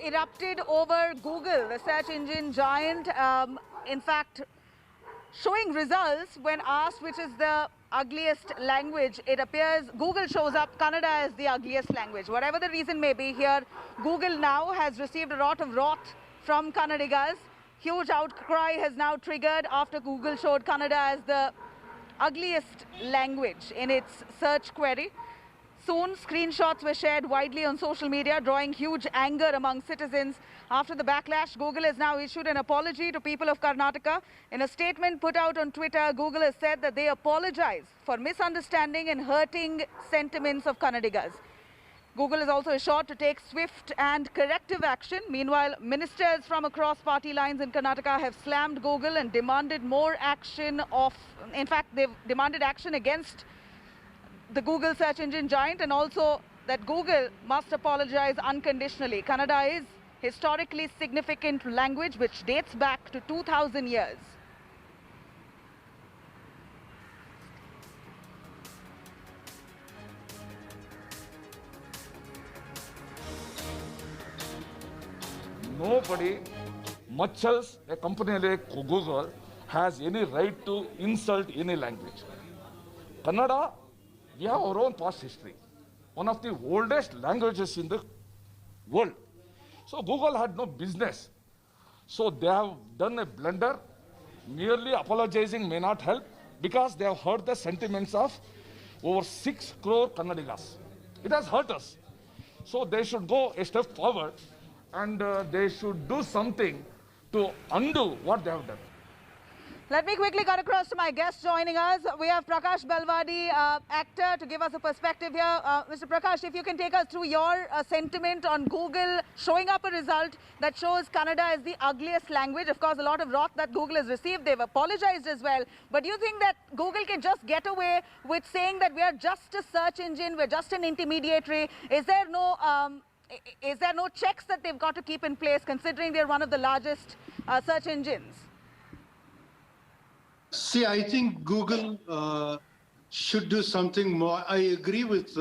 erupted over Google, the search engine giant. In fact, showing results when asked which is the ugliest language, it appears Google shows up Kannada as the ugliest language. Whatever the reason may be here, Google now has received a lot of wrath from Kannadigas. Huge outcry has now triggered after Google showed Kannada as the ugliest language in its search query. Soon, screenshots were shared widely on social media, drawing huge anger among citizens. After the backlash, Google has now issued an apology to people of Karnataka. In a statement put out on Twitter, Google has said that they apologize for misunderstanding and hurting sentiments of Kannadigas. Google is also assured to take swift and corrective action. Meanwhile, ministers from across party lines in Karnataka have slammed Google and demanded more action in fact, they've demanded action against the Google search engine giant, and also that Google must apologize unconditionally. Kannada is historically significant language which dates back to 2000 years. Nobody, much else a company like Google, has any right to insult any language. Kannada, we have our own past history. One of the oldest languages in the world. So Google had no business. So they have done a blunder. Merely apologizing may not help because they have hurt the sentiments of over 6 crore Kannadigas. It has hurt us. So they should go a step forward and they should do something to undo what they have done. Let me quickly cut across to my guest joining us. We have Prakash Belwadi, actor, to give us a perspective here. Mr. Prakash, if you can take us through your sentiment on Google showing up a result that shows Kannada as the ugliest language. Of course, a lot of wrath that Google has received. They've apologized as well. But do you think that Google can just get away with saying that we are just a search engine, we're just an intermediary? Is there no checks that they've got to keep in place, considering they're one of the largest search engines? See, I think Google should do something more. I agree with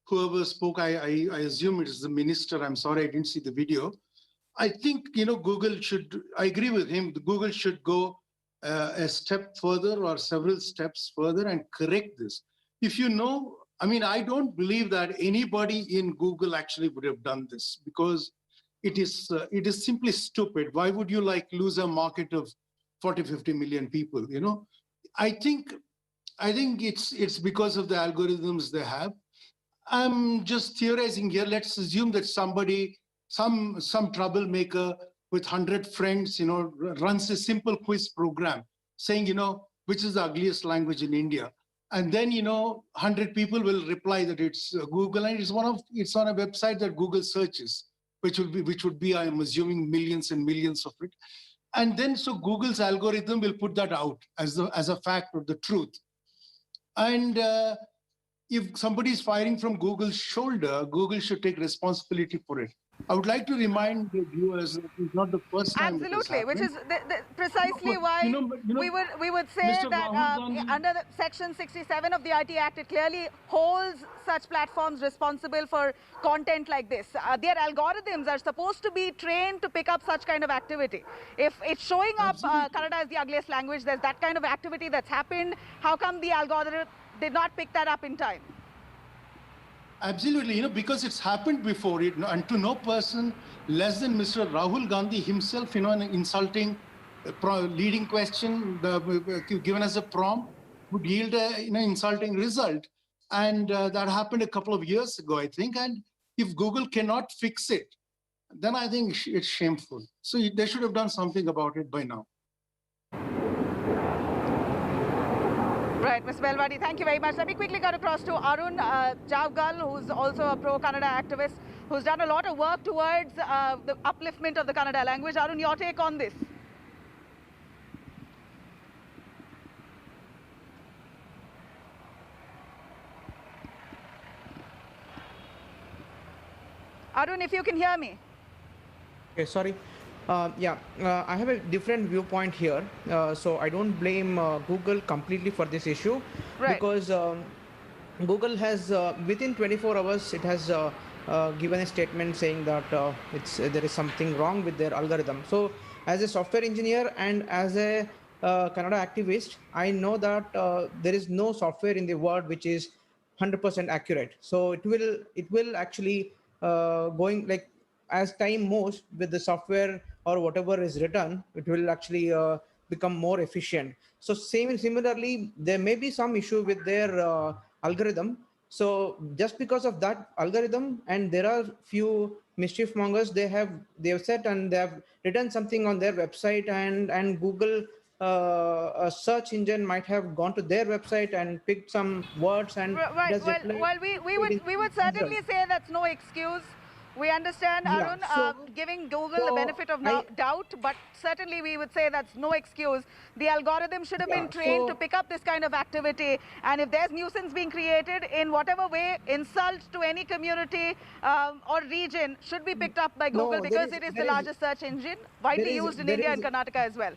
whoever spoke. I assume it is the minister. I'm sorry, I didn't see the video. I think, Google should, I agree with him. Google should go a step further or several steps further and correct this. If I don't believe that anybody in Google actually would have done this because it is simply stupid. Why would you lose a market of 40-50 million people? I think it's because of the algorithms they have. I'm just theorizing here. Let's assume that somebody, some troublemaker with 100 friends, runs a simple quiz program saying, which is the ugliest language in India. And then, 100 people will reply that it's Google, and it's on a website that Google searches, which would be, I'm assuming, millions and millions of it. And then, so Google's algorithm will put that out as a fact or the truth. And if somebody is firing from Google's shoulder, Google should take responsibility for it. I would like to remind the viewers that it's not the first time. Absolutely, which is precisely why we would say Mr. that under the Section 67 of the IT Act, it clearly holds such platforms responsible for content like this. Their algorithms are supposed to be trained to pick up such kind of activity. If it's showing up Kannada as the ugliest language, there's that kind of activity that's happened. How come the algorithm did not pick that up in time? Absolutely, because it's happened before, and to no person less than Mr. Rahul Gandhi himself, an insulting leading question given as a prompt would yield an insulting result. And that happened a couple of years ago, I think. And if Google cannot fix it, then I think it's shameful. So they should have done something about it by now. Right, Ms. Belwadi, thank you very much. Let me quickly cut across to Arun Javgal, who's also a pro-Kannada activist, who's done a lot of work towards the upliftment of the Kannada language. Arun, your take on this? Arun, if you can hear me. Okay, sorry. I have a different viewpoint here. So I don't blame Google completely for this issue, right, because Google has, within 24 hours, it has given a statement saying that there is something wrong with their algorithm. So as a software engineer and as a Kannada activist, I know that there is no software in the world which is 100% accurate. So it will actually going like as time moves with the software or whatever is written, it will actually become more efficient. So similarly, there may be some issue with their algorithm. So just because of that algorithm, and there are few mischief mongers, they have set and they have written something on their website, and Google a search engine might have gone to their website and picked some words and it Right. has replied. Well, we would certainly say that's no excuse. We understand, Yeah. Arun, So giving Google the benefit of doubt, but certainly we would say that's no excuse. The algorithm should have been trained to pick up this kind of activity, and if there's nuisance being created in whatever way, insult to any community or region should be picked up by Google because it is the largest search engine, widely used in India and Karnataka as well.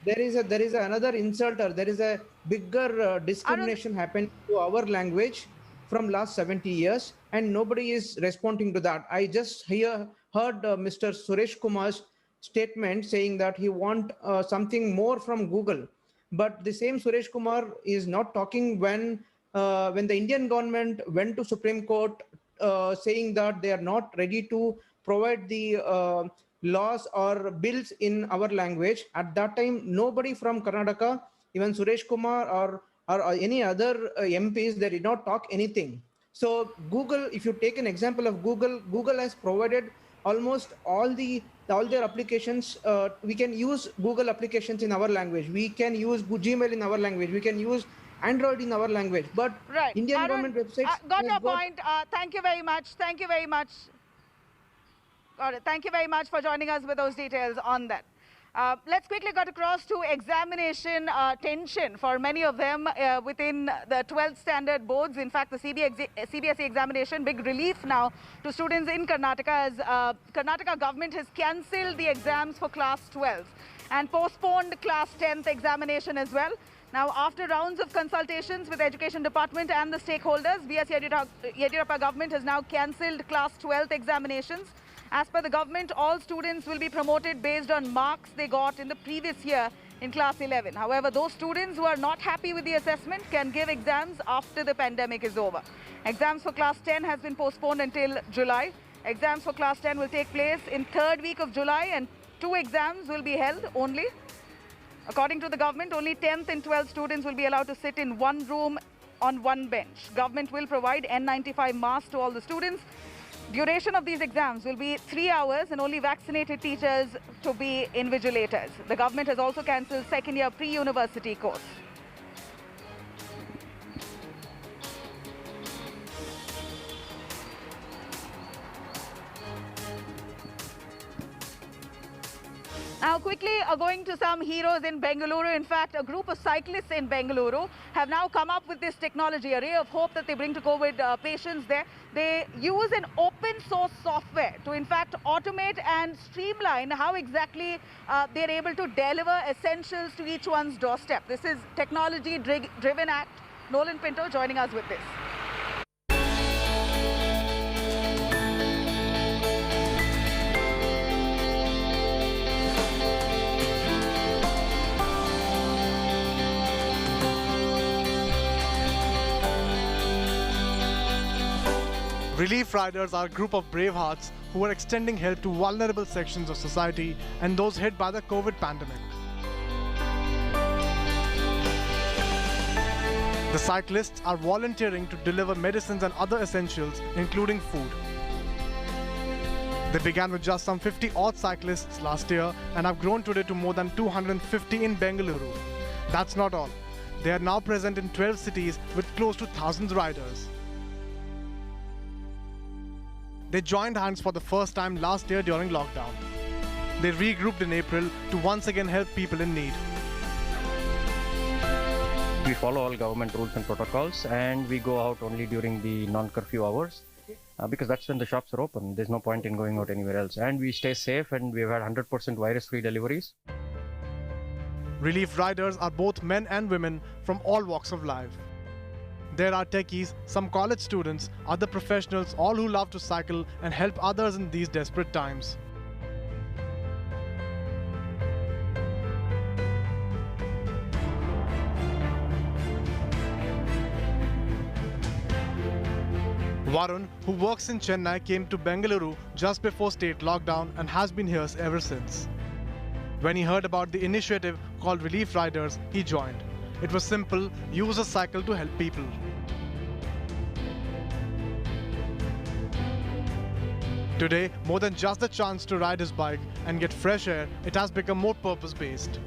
There is another insulter. There is a bigger discrimination happened to our language from last 70 years, and nobody is responding to that. I just heard Mr. Suresh Kumar's statement saying that he want something more from Google, but the same Suresh Kumar is not talking when the Indian government went to Supreme Court saying that they are not ready to provide the laws or bills in our language. At that time, nobody from Karnataka, even Suresh Kumar or any other MPs, they did not talk anything. So Google, if you take an example of Google, Google has provided almost all their applications. We can use Google applications in our language. We can use Gmail in our language. We can use Android in our language. But Indian Arun, government websites. Got your point. Thank you very much. Thank you very much. Got it. Thank you very much for joining us with those details on that. Let's quickly cut across to examination tension for many of them within the 12th standard boards. In fact, the CBSE examination, big relief now to students in Karnataka as Karnataka government has cancelled the exams for class 12 and postponed class 10th examination as well. Now, after rounds of consultations with the Education Department and the stakeholders, V.S. Yediyurappa government has now cancelled class 12th examinations. As per the government, all students will be promoted based on marks they got in the previous year in class 11. However, those students who are not happy with the assessment can give exams after the pandemic is over. Exams for class 10 has been postponed until July. Exams for class 10 will take place in third week of July and 2 exams will be held only. According to the government, only 10th and 12th students will be allowed to sit in one room on one bench. Government will provide N95 masks to all the students. Duration of these exams will be 3 hours and only vaccinated teachers to be invigilators. The government has also cancelled second year pre-university course. Now quickly going to some heroes in Bengaluru. In fact, a group of cyclists in Bengaluru have now come up with this technology, a ray of hope that they bring to COVID patients there. They use an open source software to in fact automate and streamline how exactly they're able to deliver essentials to each one's doorstep. This is Technology Driven Act. Nolan Pinto joining us with this. Relief Riders are a group of brave hearts who are extending help to vulnerable sections of society and those hit by the COVID pandemic. The cyclists are volunteering to deliver medicines and other essentials, including food. They began with just some 50-odd cyclists last year and have grown today to more than 250 in Bengaluru. That's not all. They are now present in 12 cities with close to 1,000 riders. They joined hands for the first time last year during lockdown. They regrouped in April to once again help people in need. We follow all government rules and protocols, and we go out only during the non-curfew hours because that's when the shops are open. There's no point in going out anywhere else. And we stay safe, and we've had 100% virus-free deliveries. Relief riders are both men and women from all walks of life. there are techies, some college students, other professionals, all who love to cycle and help others in these desperate times. Varun, who works in Chennai, came to Bengaluru just before state lockdown and has been here ever since. When he heard about the initiative called Relief Riders, he joined. It was simple: use a cycle to help people. Today, more than just the chance to ride his bike and get fresh air, it has become more purpose-based.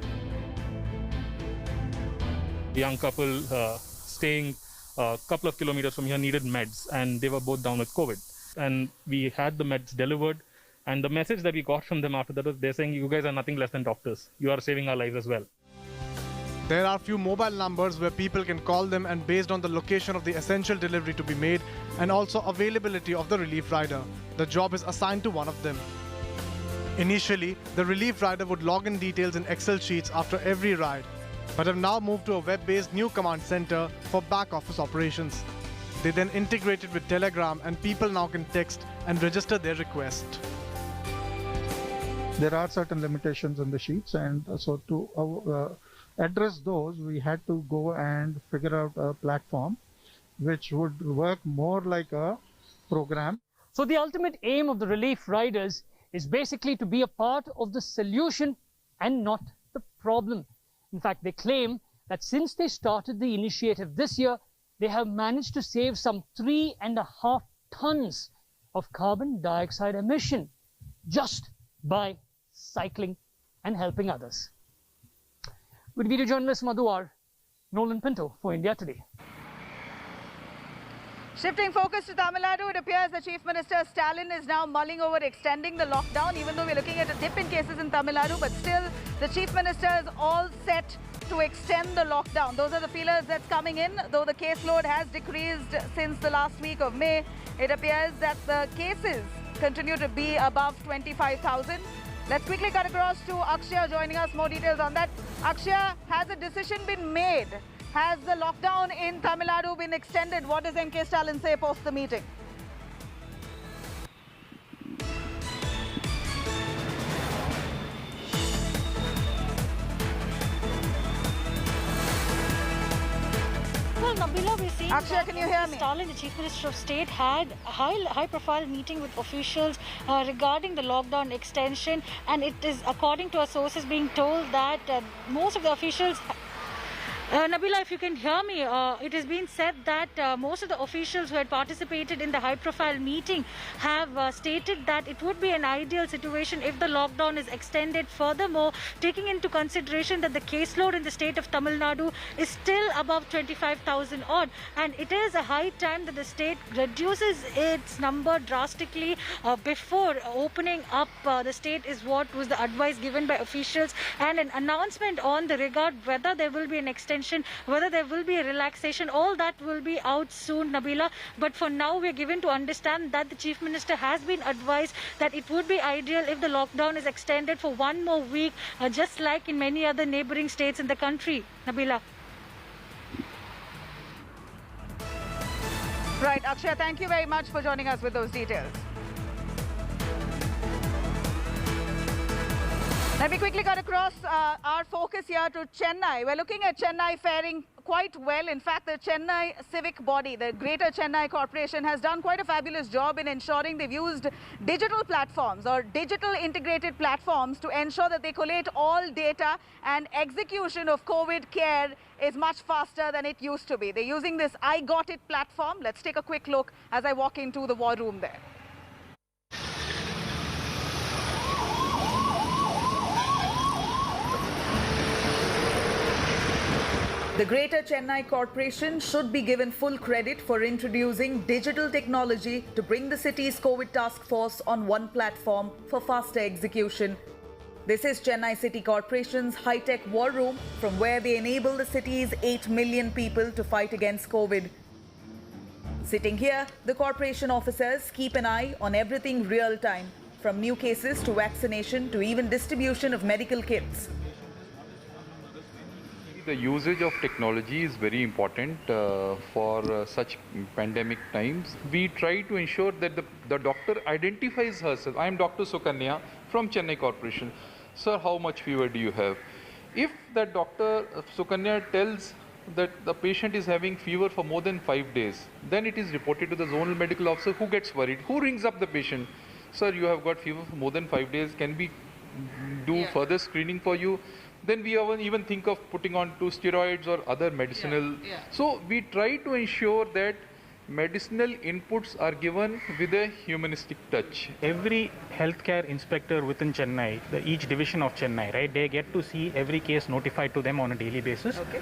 A young couple staying a couple of kilometers from here needed meds, and they were both down with COVID. And we had the meds delivered, and the message that we got from them after that was they're saying, you guys are nothing less than doctors. You are saving our lives as well. There are few mobile numbers where people can call them, and based on the location of the essential delivery to be made and also availability of the relief rider, the job is assigned to one of them. Initially, the relief rider would log in details in Excel sheets after every ride, but have now moved to a web-based new command center for back-office operations. They then integrated with Telegram, and people now can text and register their request. There are certain limitations in the sheets, and so to address those, we had to go and figure out a platform which would work more like a program. So the ultimate aim of the relief riders is basically to be a part of the solution and not the problem. In fact, they claim that since they started the initiative this year, they have managed to save some 3.5 tons of carbon dioxide emission just by cycling and helping others. With video journalist Madhuar, Nolan Pinto for India Today. Shifting focus to Tamil Nadu, it appears the Chief Minister Stalin is now mulling over extending the lockdown, even though we're looking at a dip in cases in Tamil Nadu, but still the Chief Minister is all set to extend the lockdown. Those are the feelers that's coming in. Though the caseload has decreased since the last week of May, it appears that the cases continue to be above 25,000. Let's quickly cut across to Akshaya joining us. More details on that. Akshaya, has a decision been made? Has the lockdown in Tamil Nadu been extended? What does M.K. Stalin say post the meeting? Well, Nabila, we're seeing Akshaya, can you hear me? Stalin, the Chief Minister of State, had a high-profile meeting with officials regarding the lockdown extension, and it is, according to our sources, being told that most of the officials... Nabila, if you can hear me, it has been said that most of the officials who had participated in the high-profile meeting have stated that it would be an ideal situation if the lockdown is extended. Furthermore, taking into consideration that the caseload in the state of Tamil Nadu is still above 25,000 odd, and it is a high time that the state reduces its number drastically before opening up the state is what was the advice given by officials, and an announcement on the regard whether there will be an extension, whether there will be a relaxation, all that will be out soon, Nabila. But for now, we're given to understand that the Chief Minister has been advised that it would be ideal if the lockdown is extended for one more week, just like in many other neighboring states in the country. Nabila. Right, Akshaya, thank you very much for joining us with those details. Let me quickly cut across our focus here to Chennai. We're looking at Chennai faring quite well. In fact, the Chennai civic body, the Greater Chennai Corporation, has done quite a fabulous job in ensuring they've used digital platforms or digital integrated platforms to ensure that they collate all data, and execution of COVID care is much faster than it used to be. They're using this I Got It platform. Let's take a quick look as I walk into the war room there. The Greater Chennai Corporation should be given full credit for introducing digital technology to bring the city's COVID task force on one platform for faster execution. This is Chennai City Corporation's high-tech war room, from where they enable the city's 8 million people to fight against COVID. Sitting here, the corporation officers keep an eye on everything real-time, from new cases to vaccination to even distribution of medical kits. the usage of technology is very important for such pandemic times. We try to ensure that the doctor identifies herself. I am Dr. Sukanya from Chennai Corporation. Sir, how much fever do you have? If that doctor Sukanya tells that the patient is having fever for more than 5 days, then it is reported to the zonal medical officer, who gets worried, who rings up the patient. Sir, you have got fever for more than 5 days. Can we do further screening for you? Then we even think of putting on to steroids or other medicinal. So we try to ensure that medicinal inputs are given with a humanistic touch. Every healthcare inspector within Chennai, each division of Chennai, right, they get to see every case notified to them on a daily basis. Okay.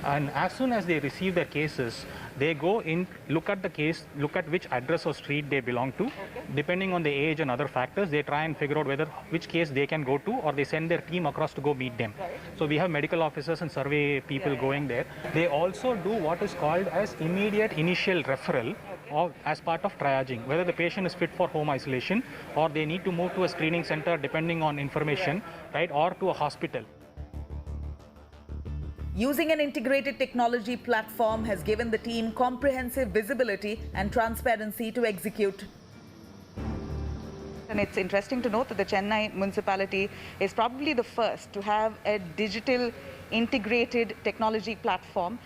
And as soon as they receive their cases, they go in, look at the case, look at which address or street they belong to. Depending on the age and other factors, they try and figure out which case they can go to, or they send their team across to go meet them. Right. So we have medical officers and survey people going there. They also do what is called as immediate initial referral as part of triaging, whether the patient is fit for home isolation or they need to move to a screening center depending on information, right, or to a hospital. Using an integrated technology platform has given the team comprehensive visibility and transparency to execute. And it's interesting to note that the Chennai municipality is probably the first to have a digital integrated technology platform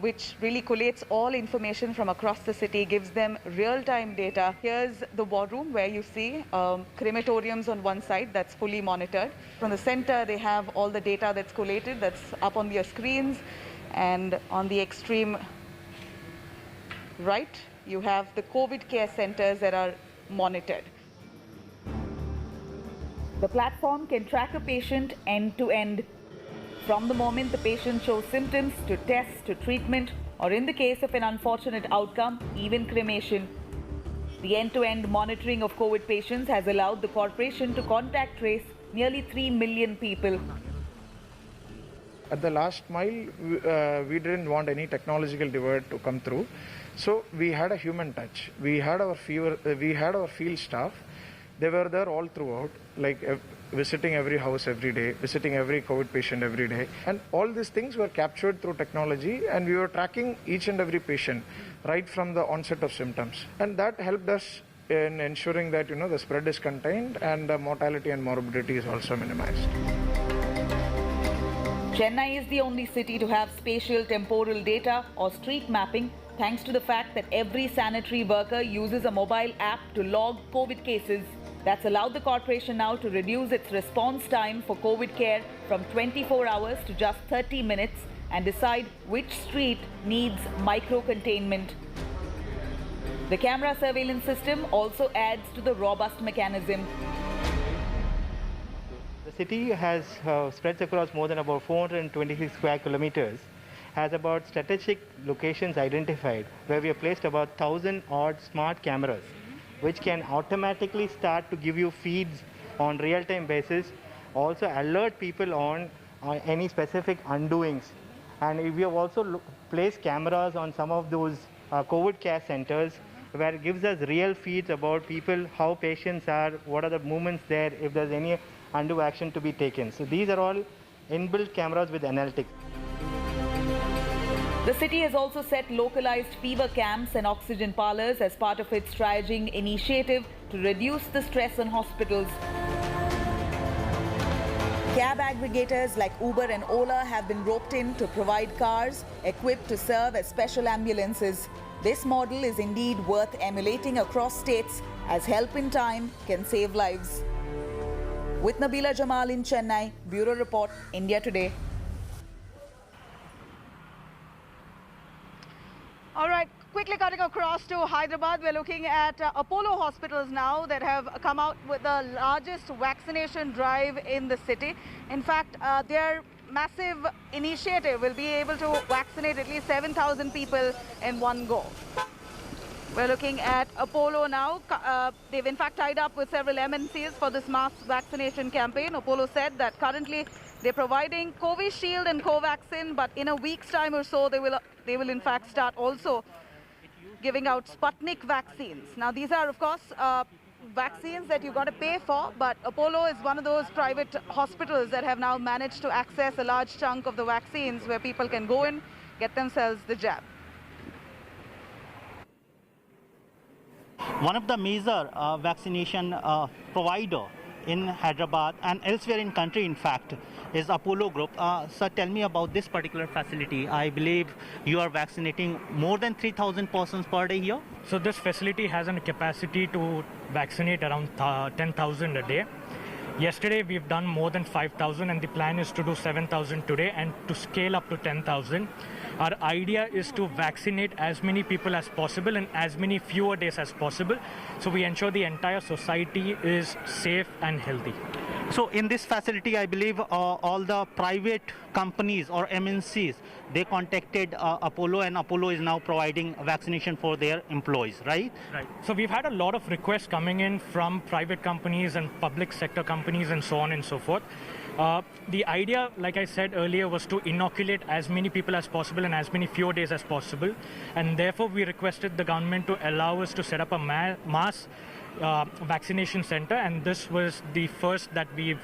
which really collates all information from across the city, gives them real-time data. Here's the war room where you see crematoriums on one side that's fully monitored. From the center, they have all the data that's collated, that's up on their screens. And on the extreme right, you have the COVID care centers that are monitored. The platform can track a patient end to end, from the moment the patient shows symptoms to tests to treatment, or in the case of an unfortunate outcome, even cremation. The end-to-end monitoring of COVID patients has allowed the corporation to contact trace nearly 3 million people. At the last mile, we didn't want any technological divide to come through, so we had a human touch. We had our field staff. They were there all throughout, like visiting every house every day, visiting every COVID patient every day. And all these things were captured through technology, and we were tracking each and every patient right from the onset of symptoms. And that helped us in ensuring that, the spread is contained and the mortality and morbidity is also minimized. Chennai is the only city to have spatial temporal data or street mapping, thanks to the fact that every sanitary worker uses a mobile app to log COVID cases. That's allowed the corporation now to reduce its response time for COVID care from 24 hours to just 30 minutes and decide which street needs micro-containment. The camera surveillance system also adds to the robust mechanism. The city has spreads across more than about 426 square kilometers, has about strategic locations identified where we have placed about 1,000 odd smart cameras, which can automatically start to give you feeds on real-time basis, also alert people on any specific undoings. And we have also placed cameras on some of those COVID care centers where it gives us real feeds about people, how patients are, what are the movements there, if there's any undue action to be taken. So these are all inbuilt cameras with analytics. The city has also set localized fever camps and oxygen parlors as part of its triaging initiative to reduce the stress on hospitals. Cab aggregators like Uber and Ola have been roped in to provide cars equipped to serve as special ambulances. This model is indeed worth emulating across states, as help in time can save lives. With Nabila Jamal in Chennai, Bureau Report, India Today. All right, quickly cutting across to Hyderabad, we're looking at Apollo hospitals now that have come out with the largest vaccination drive in the city. In fact, their massive initiative will be able to vaccinate at least 7,000 people in one go. We're looking at Apollo now. They've in fact tied up with several MNCs for this mass vaccination campaign. Apollo said that currently they're providing Covishield and Covaxin, but in a week's time or so, they will in fact start also giving out Sputnik vaccines. Now, these are, of course, vaccines that you've got to pay for, but Apollo is one of those private hospitals that have now managed to access a large chunk of the vaccines where people can go in, get themselves the jab. One of the major vaccination provider in Hyderabad and elsewhere in country, in fact, is Apollo Group. Sir, tell me about this particular facility. I believe you are vaccinating more than 3,000 persons per day here. So this facility has a capacity to vaccinate around 10,000 a day. Yesterday we've done more than 5,000 and the plan is to do 7,000 today and to scale up to 10,000. Our idea is to vaccinate as many people as possible in as many fewer days as possible, so we ensure the entire society is safe and healthy. So in this facility, I believe all the private companies or MNCs, they contacted Apollo, and Apollo is now providing vaccination for their employees, right? Right. So we've had a lot of requests coming in from private companies and public sector companies and so on and so forth. The idea, like I said earlier, was to inoculate as many people as possible in as many fewer days as possible, and therefore we requested the government to allow us to set up a mass vaccination center, and this was the first that we've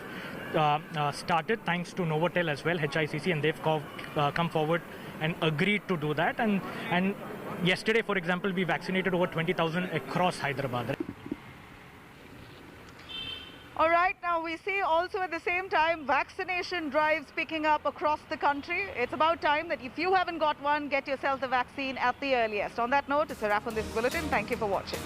started thanks to Novotel as well, HICC, and they've come forward and agreed to do that. And yesterday, for example, we vaccinated over 20,000 across Hyderabad. All right, now we see also at the same time vaccination drives picking up across the country. It's about time that if you haven't got one, get yourself the vaccine at the earliest. On that note, it's a wrap on this bulletin. Thank you for watching.